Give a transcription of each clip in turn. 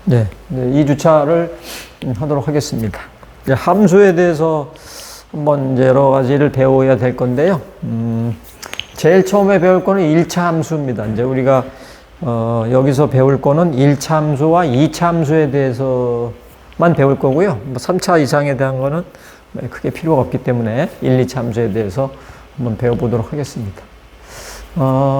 네, 2주차를 하도록 하겠습니다. 이제 함수에 대해서 한번 이제 여러 가지를 배워야 될 건데요. 제일 처음에 배울 거는 1차 함수입니다. 이제 우리가 여기서 배울 거는 1차 함수와 2차 함수에 대해서만 배울 거고요. 3차 이상에 대한 거는 크게 필요가 없기 때문에 1, 2차 함수에 대해서 한번 배워보도록 하겠습니다.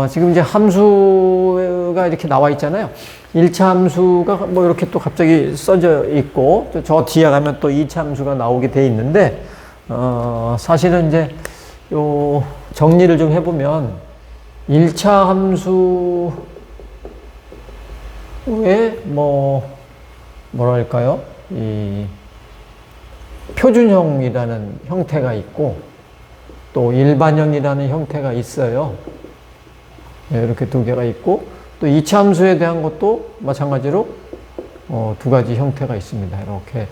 지금 이제 함수가 이렇게 나와 있잖아요. 1차 함수가 뭐 이렇게 또 갑자기 써져 있고, 저 뒤에 가면 또 2차 함수가 나오게 돼 있는데, 사실은 이제 요 정리를 좀 해보면, 1차 함수에 뭐랄까요? 이 표준형이라는 형태가 있고, 또 일반형이라는 형태가 있어요. 네, 이렇게 두 개가 있고, 또 2차 함수에 대한 것도 마찬가지로 두 가지 형태가 있습니다. 이렇게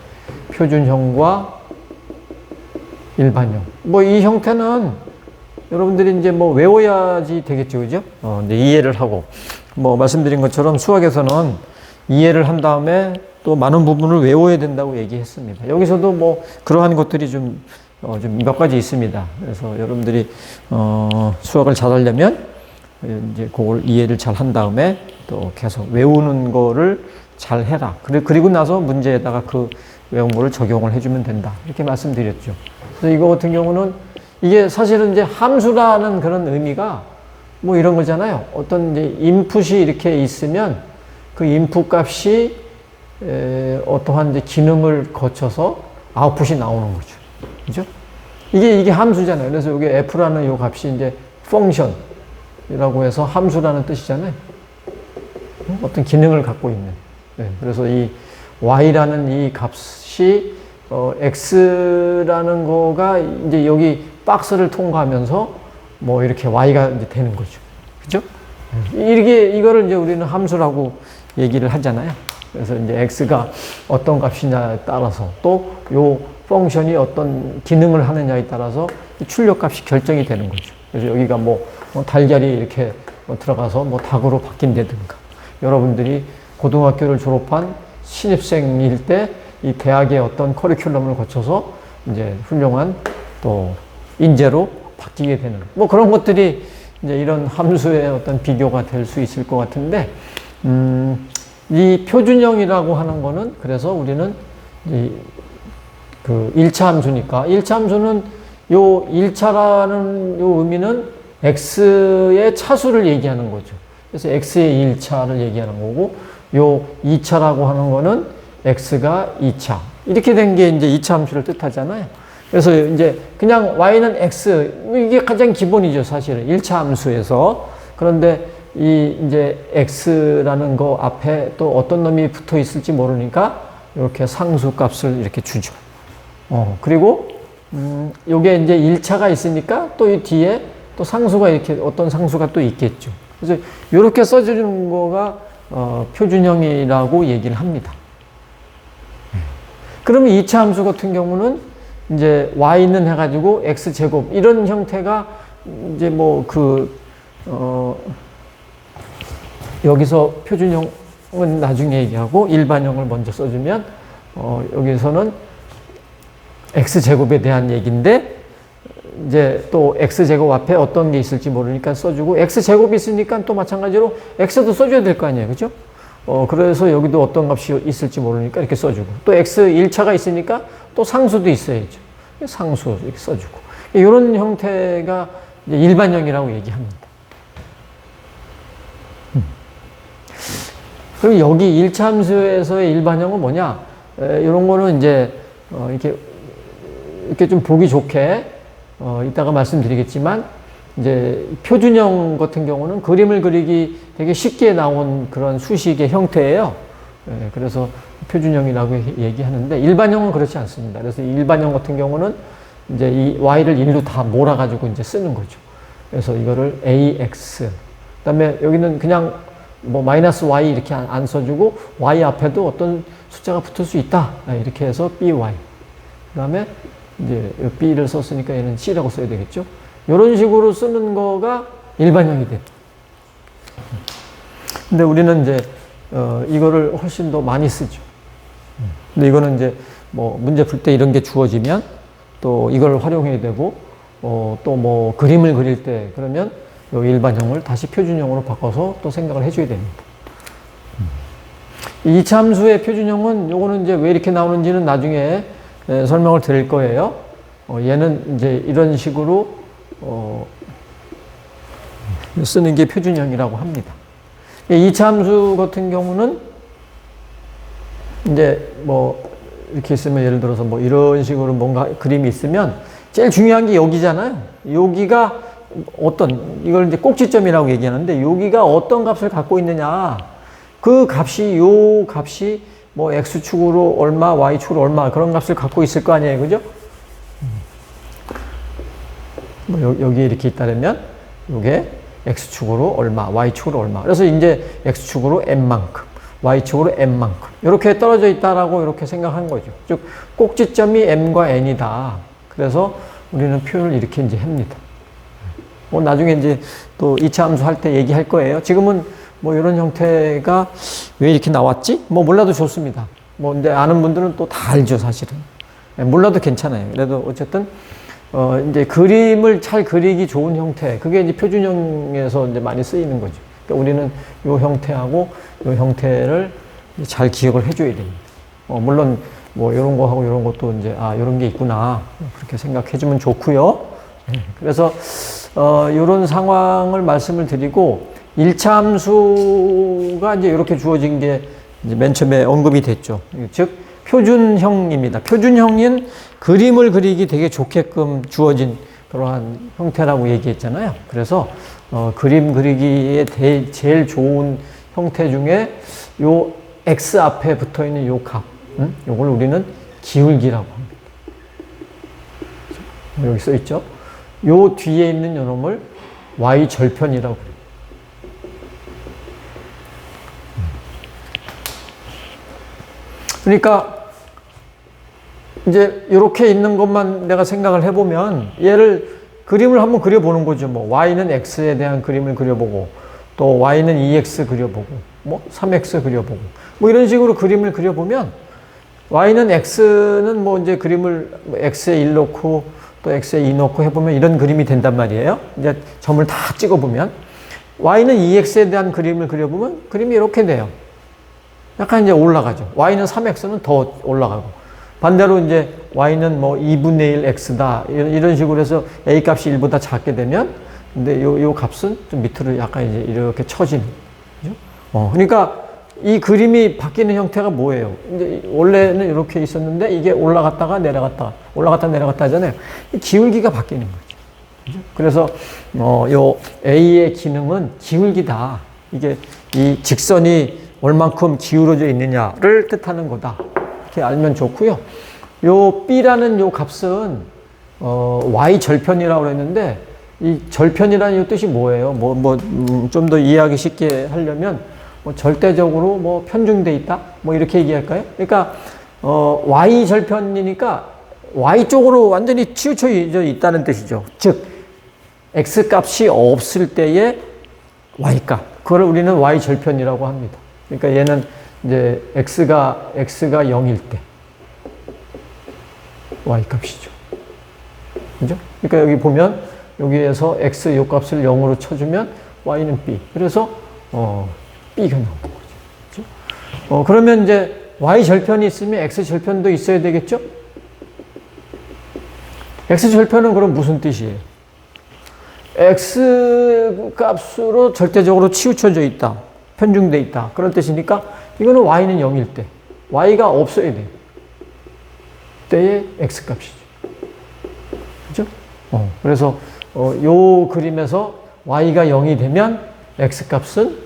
표준형과 일반형. 뭐 이 형태는 여러분들이 이제 뭐 외워야지 되겠죠, 그죠? 이제 이해를 하고, 뭐 말씀드린 것처럼 수학에서는 이해를 한 다음에 또 많은 부분을 외워야 된다고 얘기했습니다. 여기서도 뭐 그러한 것들이 좀 몇 가지 있습니다. 그래서 여러분들이 수학을 잘하려면 이제 그걸 이해를 잘 한 다음에 또 계속 외우는 거를 잘 해라. 그리고 나서 문제에다가 그 외운 거를 적용을 해주면 된다. 이렇게 말씀드렸죠. 그래서 이거 같은 경우는 이게 사실은 이제 함수라는 그런 의미가 뭐 이런 거잖아요. 어떤 이제 인풋이 이렇게 있으면 그 인풋 값이 어떠한 이제 기능을 거쳐서 아웃풋이 나오는 거죠. 그죠? 이게 함수잖아요. 그래서 여기 f라는 요 값이 이제 펑션이라고 해서 함수라는 뜻이잖아요. 어떤 기능을 갖고 있는. 네, 그래서 이 y라는 이 값이 x라는 거가 이제 여기 박스를 통과하면서 뭐 이렇게 y가 이제 되는 거죠. 그죠? 이거를 이제 우리는 함수라고 얘기를 하잖아요. 그래서 이제 x가 어떤 값이냐에 따라서 또 요 펑션이 어떤 기능을 하느냐에 따라서 출력값이 결정이 되는 거죠. 그래서 여기가 뭐 달걀이 이렇게 들어가서 뭐 닭으로 바뀐다든가, 여러분들이 고등학교를 졸업한 신입생일 때 이 대학의 어떤 커리큘럼을 거쳐서 이제 훌륭한 또 인재로 바뀌게 되는 뭐 그런 것들이 이제 이런 함수의 어떤 비교가 될 수 있을 것 같은데, 이 표준형이라고 하는 거는 그래서 우리는 그 1차 함수니까 1차 함수는 요 1차라는 요 의미는 x의 차수를 얘기하는 거죠. 그래서 x의 1차를 얘기하는 거고, 요 2차라고 하는 거는 x가 2차. 이렇게 된 게 이제 2차 함수를 뜻하잖아요. 그래서 이제 그냥 y는 x, 이게 가장 기본이죠, 사실은. 1차 함수에서. 그런데 이제 x라는 거 앞에 또 어떤 놈이 붙어 있을지 모르니까 이렇게 상수 값을 이렇게 주죠. 그리고 요게 이제 1차가 있으니까 또 이 뒤에 또 상수가 이렇게 어떤 상수가 또 있겠죠. 그래서 이렇게 써주는 거가 표준형이라고 얘기를 합니다. 그러면 2차 함수 같은 경우는 이제 y는 해가지고 x제곱 이런 형태가 이제 뭐 여기서 표준형은 나중에 얘기하고 일반형을 먼저 써주면 여기서는 x제곱에 대한 얘기인데, 이제 또 x제곱 앞에 어떤 게 있을지 모르니까 써주고, x제곱이 있으니까 또 마찬가지로 x도 써줘야 될 거 아니에요. 그죠? 그래서 여기도 어떤 값이 있을지 모르니까 이렇게 써주고, 또 x 1차가 있으니까 또 상수도 있어야죠. 상수 이렇게 써주고. 이런 형태가 이제 일반형이라고 얘기합니다. 그럼 여기 1차 함수에서의 일반형은 뭐냐? 이런 거는 이제 이렇게 좀 보기 좋게 이따가 말씀드리겠지만, 이제 표준형 같은 경우는 그림을 그리기 되게 쉽게 나온 그런 수식의 형태예요. 그래서 표준형이라고 얘기하는데, 일반형은 그렇지 않습니다. 그래서 일반형 같은 경우는 이제 이 y를 1로 다 몰아가지고 이제 쓰는 거죠. 그래서 이거를 ax, 그 다음에 여기는 그냥 뭐 마이너스 y 이렇게 안 써주고 y 앞에도 어떤 숫자가 붙을 수 있다, 이렇게 해서 by, 그 다음에 이제 b를 썼으니까 얘는 c라고 써야 되겠죠. 이런 식으로 쓰는 거가 일반형이 됩니다. 근데 우리는 이제 이거를 훨씬 더 많이 쓰죠. 근데 이거는 이제 뭐 문제 풀 때 이런 게 주어지면 또 이걸 활용해야 되고, 또 뭐 그림을 그릴 때 그러면 요 일반형을 다시 표준형으로 바꿔서 또 생각을 해줘야 됩니다. 이 이차함수의 표준형은 요거는 이제 왜 이렇게 나오는지는 나중에 설명을 드릴 거예요. 얘는 이제 이런 식으로 쓰는 게 표준형이라고 합니다. 이차함수 같은 경우는 이제 뭐 이렇게 있으면 예를 들어서 뭐 이런 식으로 뭔가 그림이 있으면 제일 중요한 게 여기잖아요. 여기가 이걸 이제 꼭지점이라고 얘기하는데 여기가 어떤 값을 갖고 있느냐. 그 값이 요 값이 뭐 x축으로 얼마, y축으로 얼마 그런 값을 갖고 있을 거 아니에요. 그죠? 뭐 여기 이렇게 있다면 요게 x축으로 얼마, y축으로 얼마. 그래서 이제 x축으로 n만큼, y축으로 n만큼 이렇게 떨어져 있다라고 이렇게 생각한 거죠. 즉 꼭지점이 m과 n이다. 그래서 우리는 표현을 이렇게 이제 합니다. 나중에 이제 또 이차 함수 할 때 얘기할 거예요. 지금은 뭐 이런 형태가 왜 이렇게 나왔지? 뭐 몰라도 좋습니다. 뭐 근데 아는 분들은 또 다 알죠, 사실은. 몰라도 괜찮아요. 그래도 어쨌든 이제 그림을 잘 그리기 좋은 형태, 그게 이제 표준형에서 이제 많이 쓰이는 거죠. 그러니까 우리는 요 형태하고 요 형태를 잘 기억을 해줘야 됩니다. 물론 뭐 이런 거하고 이런 것도 이제 이런 게 있구나 그렇게 생각해주면 좋고요. 그래서 이런 상황을 말씀을 드리고 1차 함수가 이제 이렇게 주어진 게 이제 맨 처음에 언급이 됐죠. 즉 표준형입니다. 표준형인 그림을 그리기 되게 좋게끔 주어진 그러한 형태라고 얘기했잖아요. 그래서 그림 그리기에 제일 좋은 형태 중에 요 x 앞에 붙어 있는 요 값, 요걸 우리는 기울기라고 합니다. 여기 써 있죠. 요 뒤에 있는 요놈을 y 절편이라고 해요. 그러니까 이제 이렇게 있는 것만 내가 생각을 해보면 얘를 그림을 한번 그려보는 거죠. 뭐 y는 x에 대한 그림을 그려보고 또 y는 2x 그려보고 뭐 3x 그려보고 뭐 이런 식으로 그림을 그려보면 y는 x는 뭐 이제 그림을 x에 1 놓고 또 x에 2 놓고 해보면 이런 그림이 된단 말이에요. 이제 점을 다 찍어보면 y는 2x에 대한 그림을 그려보면 그림이 이렇게 돼요. 약간 이제 올라가죠. y는 3x는 더 올라가고 반대로 이제 y는 뭐 2분의 1 x다 이런 식으로 해서 a 값이 1보다 작게 되면 근데 요 값은 좀 밑으로 약간 이제 이렇게 처지는 거죠. 그러니까 이 그림이 바뀌는 형태가 뭐예요? 이제 원래는 이렇게 있었는데 이게 올라갔다가 내려갔다 하잖아요. 기울기가 바뀌는 거죠. 그죠? 그래서 요 a의 기능은 기울기다. 이게 이 직선이 얼만큼 기울어져 있느냐를 뜻하는 거다. 이렇게 알면 좋고요. 요 b라는 요 값은 y 절편이라고 그랬는데 이 절편이라는 이 뜻이 뭐예요? 좀 더 이해하기 쉽게 하려면 뭐 절대적으로 뭐 편중돼 있다? 뭐 이렇게 얘기할까요? 그러니까 y 절편이니까 y 쪽으로 완전히 치우쳐 있다는 뜻이죠. 즉 x 값이 없을 때의 y 값. 그걸 우리는 y 절편이라고 합니다. 그러니까 얘는 이제 x가 0일 때 y 값이죠. 그죠? 그러니까 여기 보면 여기에서 x 요 값을 0으로 쳐주면 y는 b. 그래서 b가 나오는 거죠. 그죠? 그러면 이제 y 절편이 있으면 x 절편도 있어야 되겠죠? x 절편은 그럼 무슨 뜻이에요? x 값으로 절대적으로 치우쳐져 있다. 편중돼 있다. 그런 뜻이니까 이거는 y는 0일 때. y가 없어야 돼요. 때의 x 값이죠. 그죠? 그래서 요 그림에서 y가 0이 되면 x 값은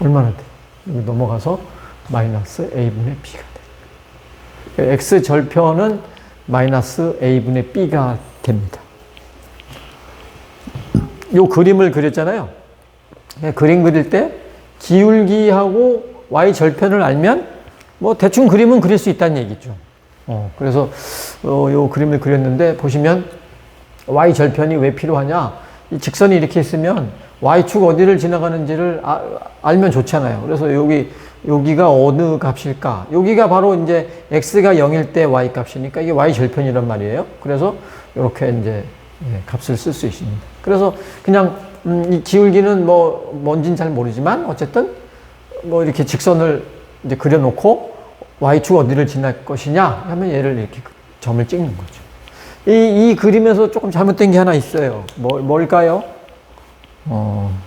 얼마나 돼? 여기 넘어가서 마이너스 a분의 b가 돼. x 절편은 마이너스 a분의 b가 됩니다. 요 그림을 그렸잖아요. 그림 그릴 때 기울기하고 y 절편을 알면 뭐 대충 그림은 그릴 수 있다는 얘기죠. 그래서 요 그림을 그렸는데 보시면 y 절편이 왜 필요하냐? 이 직선이 이렇게 있으면 y축 어디를 지나가는지를 알면 좋잖아요. 그래서 여기가 어느 값일까? 여기가 바로 이제 x가 0일 때 y 값이니까 이게 y 절편이란 말이에요. 그래서 이렇게 이제 값을 쓸 수 있습니다. 그래서 그냥 이 기울기는 뭔진 잘 모르지만 어쨌든 이렇게 직선을 이제 그려놓고 y축 어디를 지날 것이냐 하면 얘를 이렇게 점을 찍는 거죠. 이 그림에서 조금 잘못된 게 하나 있어요. 뭘까요?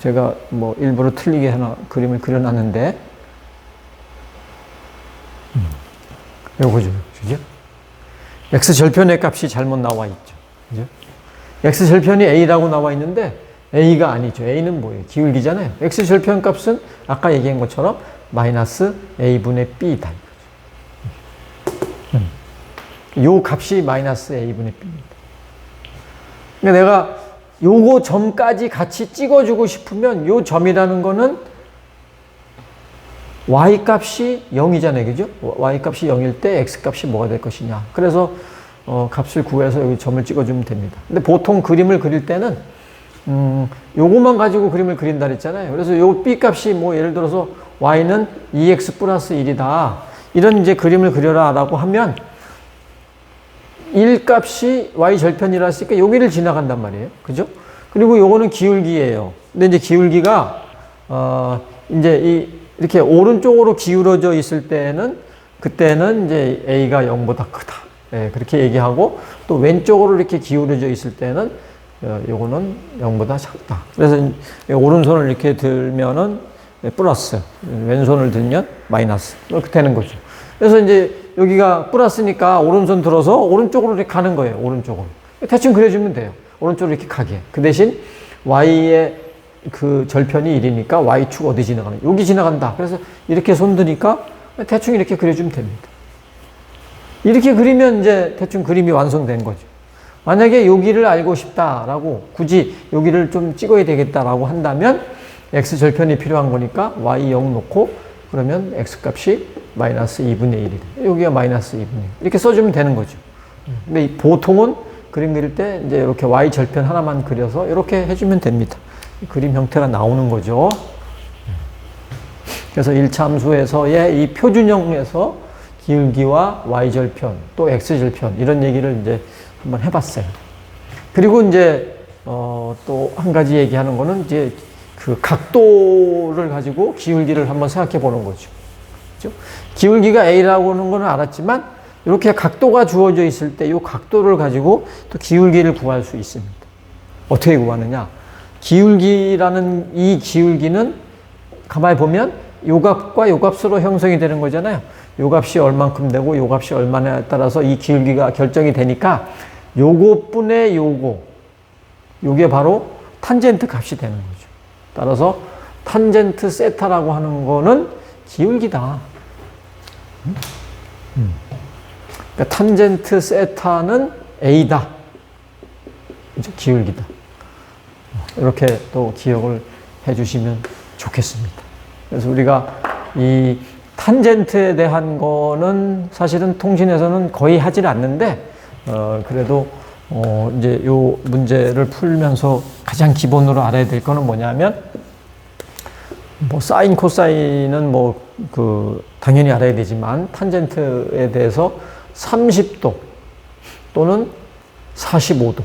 제가 일부러 틀리게 하나 그림을 그려놨는데, 요거죠. 그죠? x절편의 값이 잘못 나와 있죠. 그죠? x절편이 a라고 나와 있는데, a가 아니죠. a는 뭐예요? 기울기잖아요. x절편 값은 아까 얘기한 것처럼 마이너스 a분의 b다. 요 값이 마이너스 a분의 b입니다. 그러니까 내가 요거 점까지 같이 찍어주고 싶으면 요 점이라는 거는 y 값이 0이잖아요. 그죠? y 값이 0일 때 x 값이 뭐가 될 것이냐. 그래서 값을 구해서 여기 점을 찍어주면 됩니다. 근데 보통 그림을 그릴 때는 요것만 가지고 그림을 그린다 그랬잖아요. 그래서 요 b 값이 예를 들어서 y는 2x 플러스 1이다. 이런 이제 그림을 그려라 라고 하면 1 값이 y 절편이라 했으니까 여기를 지나간단 말이에요. 그죠? 그리고 요거는 기울기예요. 근데 이제 기울기가 이제 이렇게 오른쪽으로 기울어져 있을 때는 그때는 이제 a가 0보다 크다. 그렇게 얘기하고 또 왼쪽으로 이렇게 기울어져 있을 때는 요거는 0보다 작다. 그래서 오른손을 이렇게 들면은 플러스, 왼손을 들면 마이너스. 이렇게 되는 거죠. 그래서 이제 여기가 플러스니까 오른손 들어서 오른쪽으로 이렇게 가는 거예요. 오른쪽으로. 대충 그려주면 돼요. 오른쪽으로 이렇게 가게. 그 대신 y의 그 절편이 1이니까 y축 어디 지나가는? 여기 지나간다. 그래서 이렇게 손 드니까 대충 이렇게 그려주면 됩니다. 이렇게 그리면 이제 대충 그림이 완성된 거죠. 만약에 여기를 알고 싶다라고 굳이 여기를 좀 찍어야 되겠다라고 한다면 x절편이 필요한 거니까 y 0 놓고 그러면 x값이 마이너스 2분의 1이 돼. 여기가 마이너스 2분의 1. 이렇게 써주면 되는 거죠. 근데 보통은 그림 그릴 때 이제 이렇게 y절편 하나만 그려서 이렇게 해주면 됩니다. 그림 형태가 나오는 거죠. 그래서 1차 함수에서의 이 표준형에서 기울기와 y절편 또 x절편 이런 얘기를 이제 한번 해봤어요. 그리고 이제 또 한 가지 얘기하는 거는 이제 그 각도를 가지고 기울기를 한번 생각해 보는 거죠. 그렇죠? 기울기가 a라고 하는 거는 알았지만 이렇게 각도가 주어져 있을 때 이 각도를 가지고 또 기울기를 구할 수 있습니다. 어떻게 구하느냐? 기울기라는 이 기울기는 가만히 보면 요 값과 요 값으로 형성이 되는 거잖아요. 요 값이 얼만큼 되고 요 값이 얼마냐에 따라서 이 기울기가 결정이 되니까 요거뿐의 요게 바로 탄젠트 값이 되는 거죠. 따라서 탄젠트 세타라고 하는 거는 기울기다. 그러니까 탄젠트 세타는 a다. 그죠? 기울기다. 이렇게 또 기억을 해 주시면 좋겠습니다. 그래서 우리가 이 탄젠트에 대한 거는 사실은 통신에서는 거의 하질 않는데, 그래도, 이제 요 문제를 풀면서 가장 기본으로 알아야 될 거는 뭐냐면, 사인, 코사인은 당연히 알아야 되지만, 탄젠트에 대해서 30도 또는 45도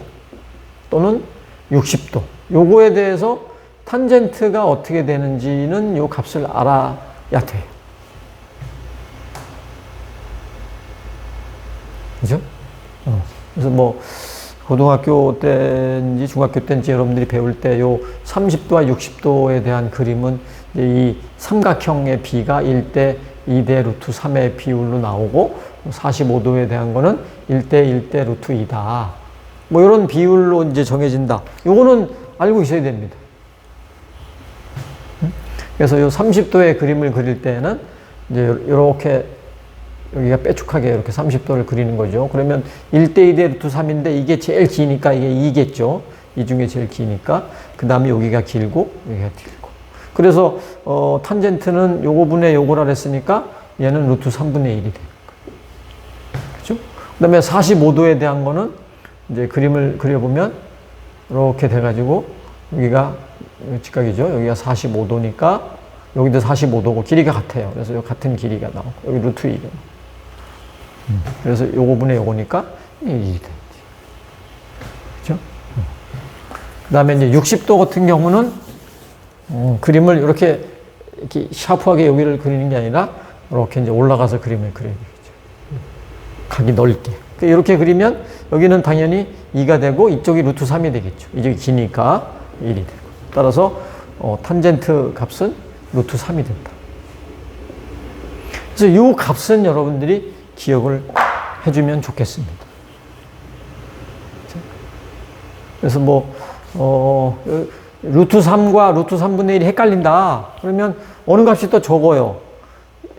또는 60도. 요거에 대해서 탄젠트가 어떻게 되는지는 요 값을 알아야 돼요. 그죠? 그래서 고등학교 때인지 중학교 때인지 여러분들이 배울 때 요 30도와 60도에 대한 그림은 이제 이 삼각형의 비가 1대 2대 루트 3의 비율로 나오고 45도에 대한 거는 1대 1대 루트 2다. 이런 비율로 이제 정해진다. 요거는 알고 있어야 됩니다. 그래서 요 30도의 그림을 그릴 때는 이제 이렇게 여기가 빼쭉하게 이렇게 30도를 그리는 거죠. 그러면 1대 2대 루트 3인데 이게 제일 기니까 이게 2겠죠. 이 중에 제일 기니까. 그 다음에 여기가 길고 여기가 길고. 그래서 탄젠트는 요거분의 요거라 그랬으니까 얘는 루트 3분의 1이 되는 거예요. 그죠? 그 다음에 45도에 대한 거는 이제 그림을 그려보면 이렇게 돼가지고 여기가 직각이죠. 여기가 45도니까 여기도 45도고 길이가 같아요. 그래서 요 같은 길이가 나오고 여기 루트 2가 그래서 요거분의 요거니까 1이 되지. 그렇죠? 그 다음에 이제 60도 같은 경우는 그림을 이렇게 샤프하게 여기를 그리는 게 아니라 이렇게 이제 올라가서 그림을 그려야 되겠죠. 각이 넓게. 이렇게 그리면 여기는 당연히 2가 되고 이쪽이 루트 3이 되겠죠. 이쪽이 기니까 1이 되고. 따라서 탄젠트 값은 루트 3이 된다. 그래서 이 값은 여러분들이 기억을 해주면 좋겠습니다. 그래서 루트 3과 루트 3분의 1이 헷갈린다. 그러면 어느 값이 더 적어요?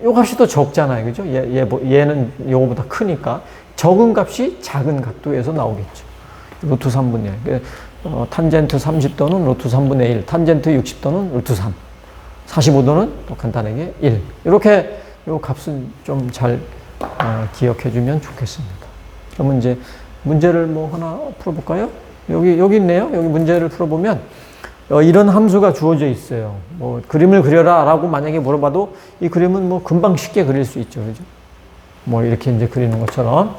요 값이 더 적잖아요. 그죠? 얘는 요거보다 크니까. 적은 값이 작은 각도에서 나오겠죠. 루트 3분의 1. 탄젠트 30도는 루트 3분의 1. 탄젠트 60도는 루트 3. 45도는 또 간단하게 1. 이렇게 요 값은 좀 잘 기억해 주면 좋겠습니다. 그러면 이제 문제를 하나 풀어볼까요? 여기 있네요. 여기 문제를 풀어보면 이런 함수가 주어져 있어요. 그림을 그려라 라고 만약에 물어봐도 이 그림은 금방 쉽게 그릴 수 있죠. 그죠? 이렇게 이제 그리는 것처럼,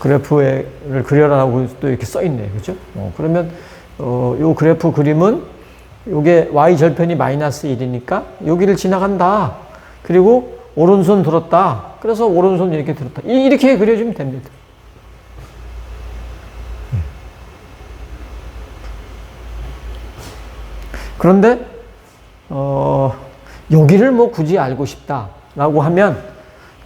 그래프를 그려라라고 또 이렇게 써 있네요. 그죠? 그러면, 요 그래프 그림은 요게 y-절편이 마이너스 1이니까 여기를 지나간다. 그리고 오른손 들었다. 그래서 오른손 이렇게 들었다. 이렇게 그려주면 됩니다. 그런데 여기를 굳이 알고 싶다라고 하면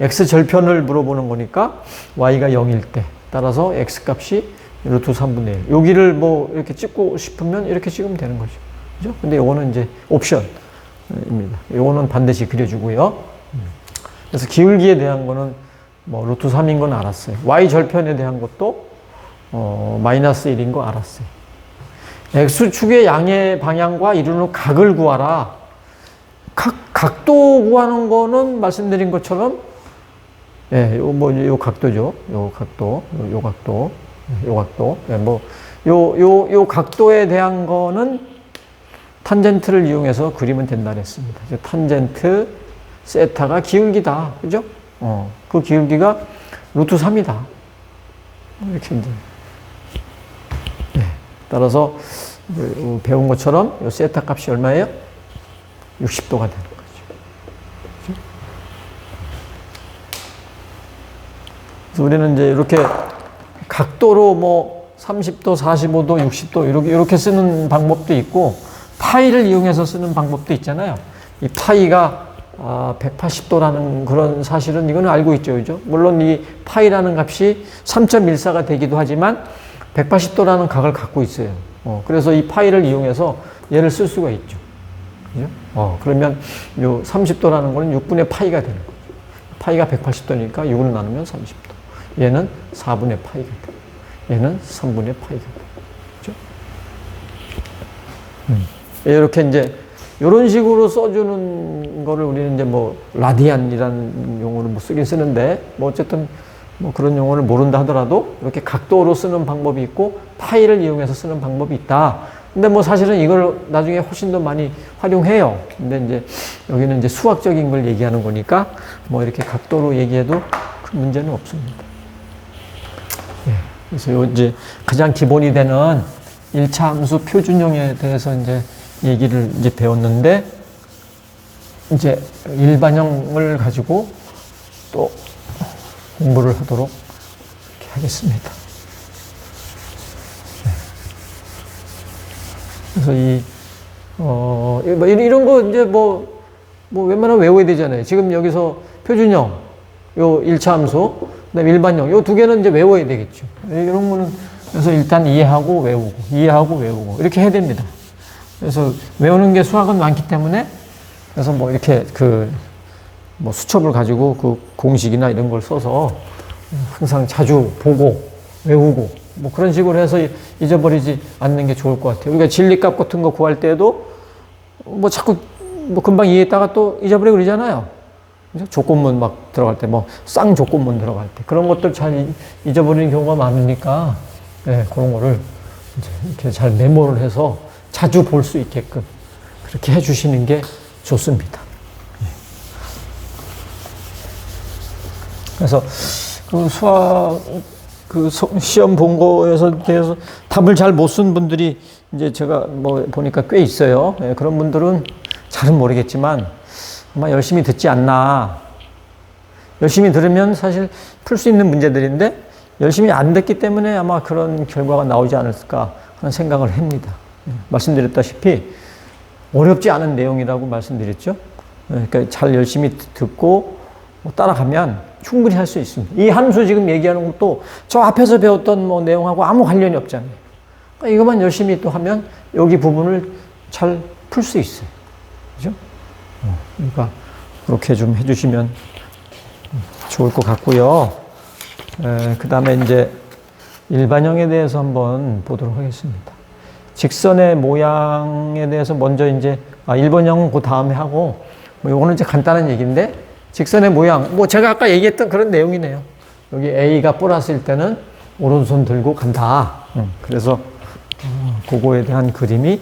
x절편을 물어보는 거니까 y가 0일 때 따라서 x값이 루트 3분의 1. 여기를 이렇게 찍고 싶으면 이렇게 찍으면 되는 거죠. 그죠? 근데 요거는 이제 옵션입니다. 요거는 반드시 그려주고요. 그래서 기울기에 대한 거는 루트 3인 건 알았어요. y절편에 대한 것도 마이너스 1인 거 알았어요. x축의 양의 방향과 이루는 각을 구하라. 각도 구하는 거는 말씀드린 것처럼, 요 각도죠. 요 각도. 요 각도에 대한 거는 탄젠트를 이용해서 그리면 된다 그랬습니다. 탄젠트 세타가 기울기다. 그죠? 그 기울기가 루트 3이다. 이렇게 이제. 따라서 배운 것처럼 이 세타 값이 얼마예요? 60도가 되는 거죠. 그렇죠? 그래서 우리는 이제 이렇게 각도로 30도, 45도, 60도 이렇게 쓰는 방법도 있고 파이를 이용해서 쓰는 방법도 있잖아요. 이 파이가 180도라는 그런 사실은 이거는 알고 있죠. 그죠? 물론 이 파이라는 값이 3.14가 되기도 하지만 180도라는 각을 갖고 있어요. 그래서 이 파이를 이용해서 얘를 쓸 수가 있죠. 그죠? 그러면 요 30도라는 거는 6분의 파이가 되는 거죠. 파이가 180도니까 6을 나누면 30도. 얘는 4분의 파이가 돼요. 얘는 3분의 파이가 돼요. 그죠? 이렇게 이제 이런 식으로 써주는 거를 우리는 이제 라디안이라는 용어를 쓰긴 쓰는데, 어쨌든 그런 용어를 모른다 하더라도 이렇게 각도로 쓰는 방법이 있고 파이를 이용해서 쓰는 방법이 있다. 근데 사실은 이걸 나중에 훨씬 더 많이 활용해요. 근데 이제 여기는 이제 수학적인 걸 얘기하는 거니까 이렇게 각도로 얘기해도 큰 문제는 없습니다. 그래서 이제 가장 기본이 되는 1차 함수 표준형에 대해서 이제 얘기를 이제 배웠는데, 이제 일반형을 가지고 또 공부를 하도록 하겠습니다. 그래서 이런 거 이제 웬만하면 외워야 되잖아요. 지금 여기서 표준형, 요 1차 함수, 그다음에 일반형, 요 두 개는 이제 외워야 되겠죠. 이런 거는 그래서 일단 이해하고 외우고 이렇게 해야 됩니다. 그래서 외우는 게 수학은 많기 때문에 그래서 이렇게 수첩을 가지고 그 공식이나 이런 걸 써서 항상 자주 보고 외우고 그런 식으로 해서 잊어버리지 않는 게 좋을 것 같아요. 우리가 진리값 같은 거 구할 때도 자꾸 금방 이해했다가 또 잊어버리고 그러잖아요. 조건문 막 들어갈 때 쌍조건문 들어갈 때 그런 것들 잘 잊어버리는 경우가 많으니까 그런 거를 이제 이렇게 잘 메모를 해서 자주 볼 수 있게끔 그렇게 해주시는 게 좋습니다. 그래서 그 수학 시험 본 거에서 대해서 답을 잘 못 쓴 분들이 이제 제가 뭐 보니까 꽤 있어요. 예, 그런 분들은 잘은 모르겠지만 아마 열심히 듣지 않나. 열심히 들으면 사실 풀 수 있는 문제들인데 열심히 안 듣기 때문에 아마 그런 결과가 나오지 않을까 하는 생각을 합니다. 예, 말씀드렸다시피 어렵지 않은 내용이라고 말씀드렸죠. 예, 그러니까 잘 열심히 듣고 따라가면 충분히 할 수 있습니다. 이 함수 지금 얘기하는 것도 저 앞에서 배웠던 뭐 내용하고 아무 관련이 없잖아요. 그러니까 이것만 열심히 또 하면 여기 부분을 잘 풀 수 있어요. 그죠? 그러니까 그렇게 좀 해주시면 좋을 것 같고요. 그 다음에 이제 일반형에 대해서 한번 보도록 하겠습니다. 직선의 모양에 대해서 먼저 이제 1번형은 그 다음에 하고 뭐 요거는 이제 간단한 얘기인데 직선의 모양, 뭐 제가 아까 얘기했던 그런 내용이네요. 여기 A가 플러스일 때는 오른손 들고 간다. 그래서 그거에 대한 그림이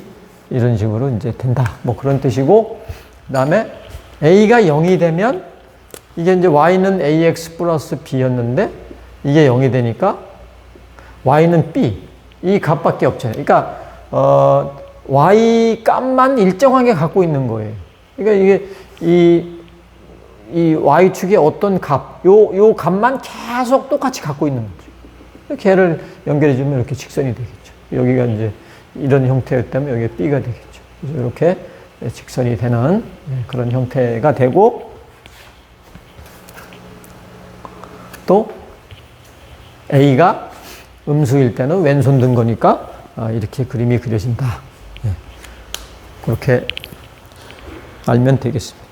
이런 식으로 이제 된다. 뭐 그런 뜻이고, 그 다음에 A가 0이 되면 이게 이제 Y는 AX 플러스 B였는데 이게 0이 되니까 Y는 B. 이 값밖에 없잖아요. 그러니까 Y 값만 일정하게 갖고 있는 거예요. 그러니까 이게 이 Y축의 어떤 값, 요 값만 계속 똑같이 갖고 있는 거죠. 걔를 연결해주면 이렇게 직선이 되겠죠. 여기가 이제 이런 형태였다면 여기가 B가 되겠죠. 그래서 이렇게 직선이 되는 그런 형태가 되고, 또 A가 음수일 때는 왼손 든 거니까 이렇게 그림이 그려진다. 그렇게 알면 되겠습니다.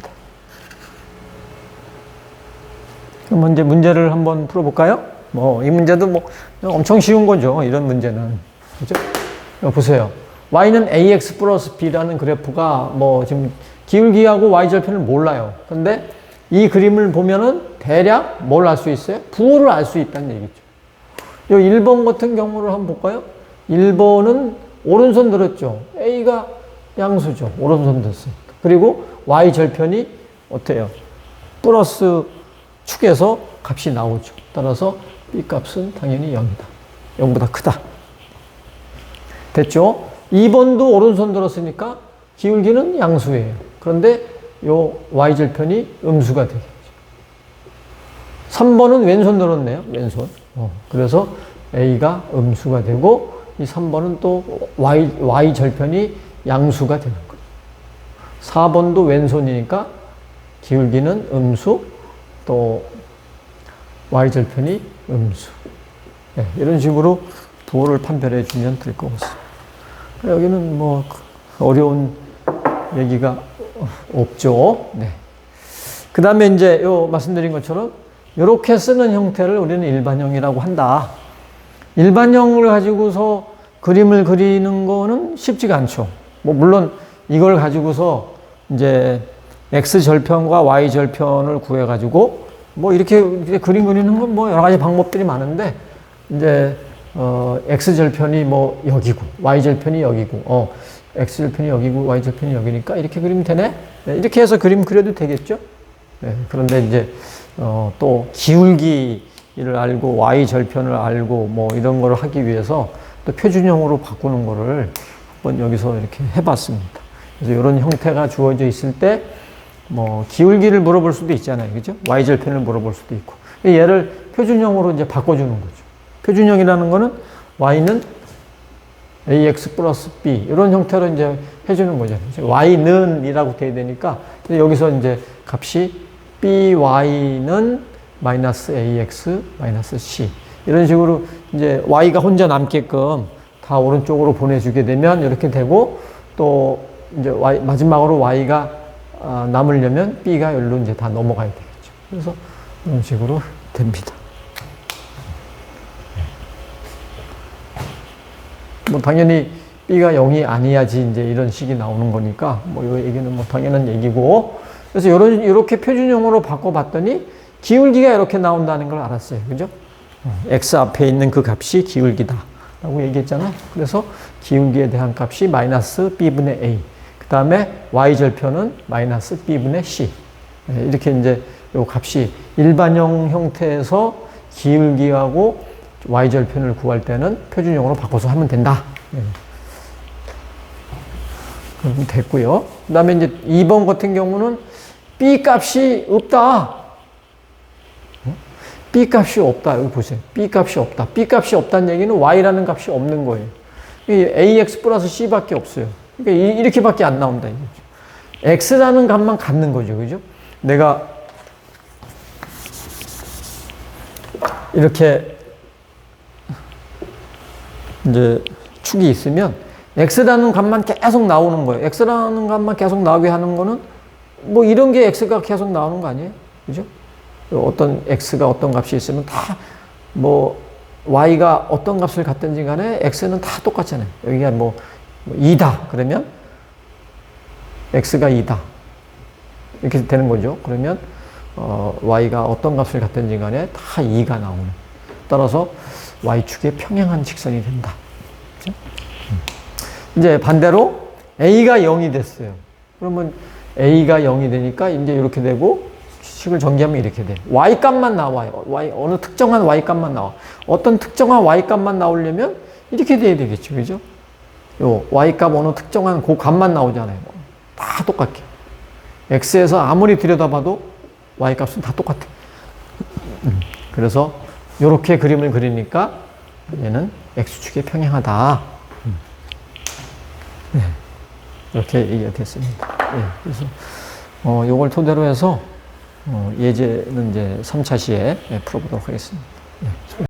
그럼 이제 문제를 한번 풀어볼까요? 뭐, 이 문제도 뭐, 엄청 쉬운 거죠. 이런 문제는. 그죠? 보세요. Y는 AX 플러스 B라는 그래프가 뭐, 지금 기울기하고 Y절편을 몰라요. 근데 이 그림을 보면은 대략 뭘 알 수 있어요? 부호를 알 수 있다는 얘기죠. 요 1번 같은 경우를 한번 볼까요? 1번은 오른손 들었죠. A가 양수죠. 오른손 들었으니까. 그리고 Y절편이 어때요? 플러스 축에서 값이 나오죠. 따라서 B 값은 당연히 0이다. 0보다 크다. 됐죠? 2번도 오른손 들었으니까 기울기는 양수예요. 그런데 요 Y절편이 음수가 되겠죠. 3번은 왼손 들었네요. 왼손. 그래서 A가 음수가 되고 이 3번은 또 Y절편이 양수가 되는 거예요. 4번도 왼손이니까 기울기는 음수, 또 Y절편이 음수. 네, 이런 식으로 부호를 판별해 주면 될 것 같습니다. 여기는 뭐 어려운 얘기가 없죠. 네. 그 다음에 이제 말씀드린 것처럼 이렇게 쓰는 형태를 우리는 일반형이라고 한다. 일반형을 가지고서 그림을 그리는 거는 쉽지가 않죠. 뭐 물론 이걸 가지고서 이제 X절편과 Y절편을 구해가지고 뭐 이렇게 그림 그리는 건 뭐 여러 가지 방법들이 많은데 이제 X절편이 뭐 여기고 Y절편이 여기고 X절편이 여기고 Y절편이 여기니까 이렇게 그리면 되네? 네, 이렇게 해서 그림 그려도 되겠죠? 네, 그런데 이제 또 기울기를 알고 Y절편을 알고 뭐 이런 거를 하기 위해서 또 표준형으로 바꾸는 거를 한번 여기서 이렇게 해봤습니다. 그래서 이런 형태가 주어져 있을 때 뭐 기울기를 물어볼 수도 있잖아요. 그죠? Y절편을 물어볼 수도 있고. 얘를 표준형으로 이제 바꿔주는 거죠. 표준형이라는 거는 Y는 AX 플러스 B 이런 형태로 이제 해주는 거죠. Y는 이라고 돼야 되니까 여기서 이제 값이 BY는 마이너스 AX 마이너스 C 이런 식으로 이제 Y가 혼자 남게끔 다 오른쪽으로 보내주게 되면 이렇게 되고 또 이제 마지막으로 Y가 남으려면 B가 여기로 이제 다 넘어가야 되겠죠. 그래서 이런 식으로 됩니다. 뭐 당연히 B가 0이 아니야지 이제 이런 식이 나오는 거니까 뭐 이 얘기는 뭐 당연한 얘기고 그래서 이렇게 표준형으로 바꿔봤더니 기울기가 이렇게 나온다는 걸 알았어요. 그죠? X 앞에 있는 그 값이 기울기다. 라고 얘기했잖아요. 그래서 기울기에 대한 값이 마이너스 b분의 a. 그 다음에 y절편은 마이너스 b분의 c. 이렇게 이제 요 값이 일반형 형태에서 기울기하고 y절편을 구할 때는 표준형으로 바꿔서 하면 된다. 그럼 됐고요. 그 다음에 이제 2번 같은 경우는 b 값이 없다. b 값이 없다. 여기 보세요. b 값이 없다. b 값이 없다는 얘기는 y라는 값이 없는 거예요. ax 플러스 c밖에 없어요. 그러니까 이렇게밖에 안 나온다. x라는 값만 갖는 거죠. 그죠? 내가 이렇게 이제 축이 있으면 x라는 값만 계속 나오는 거예요. x라는 값만 계속 나오게 하는 거는 뭐 이런 게 x가 계속 나오는 거 아니에요? 그죠? 어떤 x가 어떤 값이 있으면 다 뭐 y가 어떤 값을 갖든지 간에 x는 다 똑같잖아요. 여기가 뭐 2다 그러면 x가 2다 이렇게 되는 거죠. 그러면 y가 어떤 값을 갖든지 간에 다 2가 나오는. 따라서 y축의 평행한 직선이 된다. 그렇죠? 이제 반대로 a가 0이 됐어요. 그러면 a가 0이 되니까 이제 이렇게 되고 식을 전개하면 이렇게 돼. y값만 나와요. 어느 특정한 y값만 나와. 어떤 특정한 y값만 나오려면 이렇게 돼야 되겠죠. 그죠? 요 y값 어느 특정한 그 값만 나오잖아요. 다 똑같게. x에서 아무리 들여다봐도 y값은 다 똑같아. 그래서 이렇게 그림을 그리니까 얘는 x축에 평행하다. 네. 이렇게 얘기가 됐습니다. 네. 그래서 요걸 토대로 해서 예제는 이제 3차 시에 풀어보도록 하겠습니다. 네.